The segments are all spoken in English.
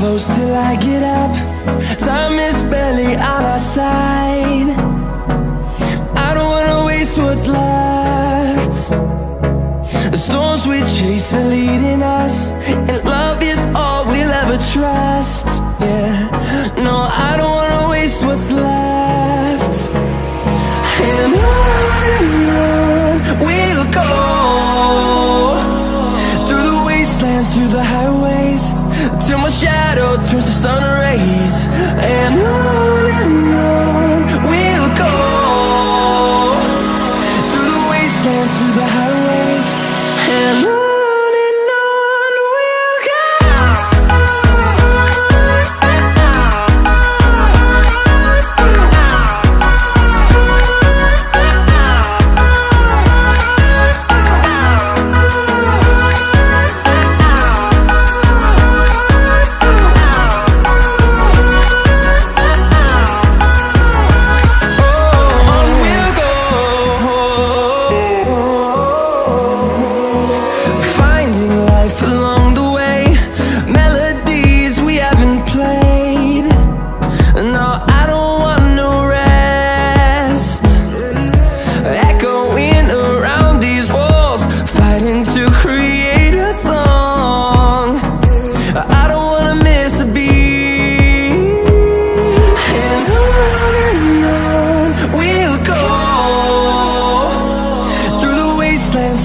close till I get up. Time is barely on our side. I don't wanna waste what's left. The storms we chase are leading us, and love is all we'll ever trust. Yeah, no, I don't wanna waste what's left. And on we'll go, through the wastelands, through the highways, till my shadow turns to sun rays. And on we'll go, through the wastelands, through the highways, and on we'll go.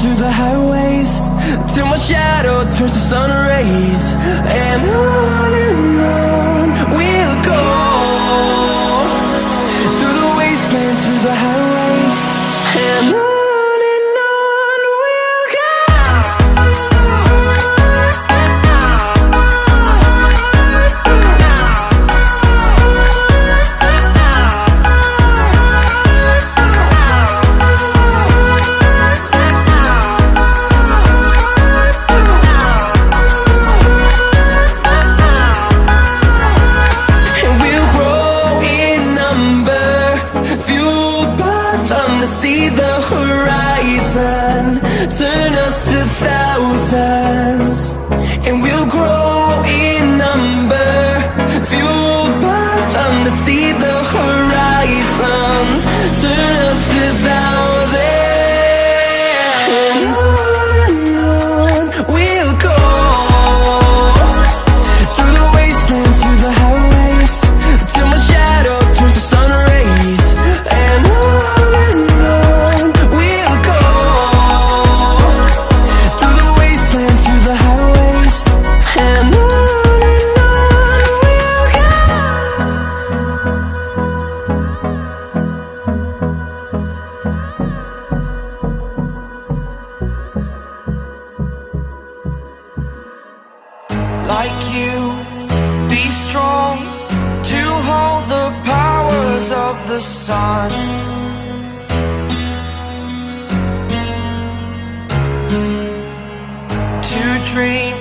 Through the highways, till my shadow turns to sun rays. And on we'll go, through the wastelands, through the highways, and on we'll go. See the horizon, turn us to thousands, and we'll grow in number, fueled by them. To see the horizon, turn us to thousands, and on we'll go, through the wastelands, through the highways, till my shadow turns to sun rays. And like you, be strong to hold the powers of the sun. To dream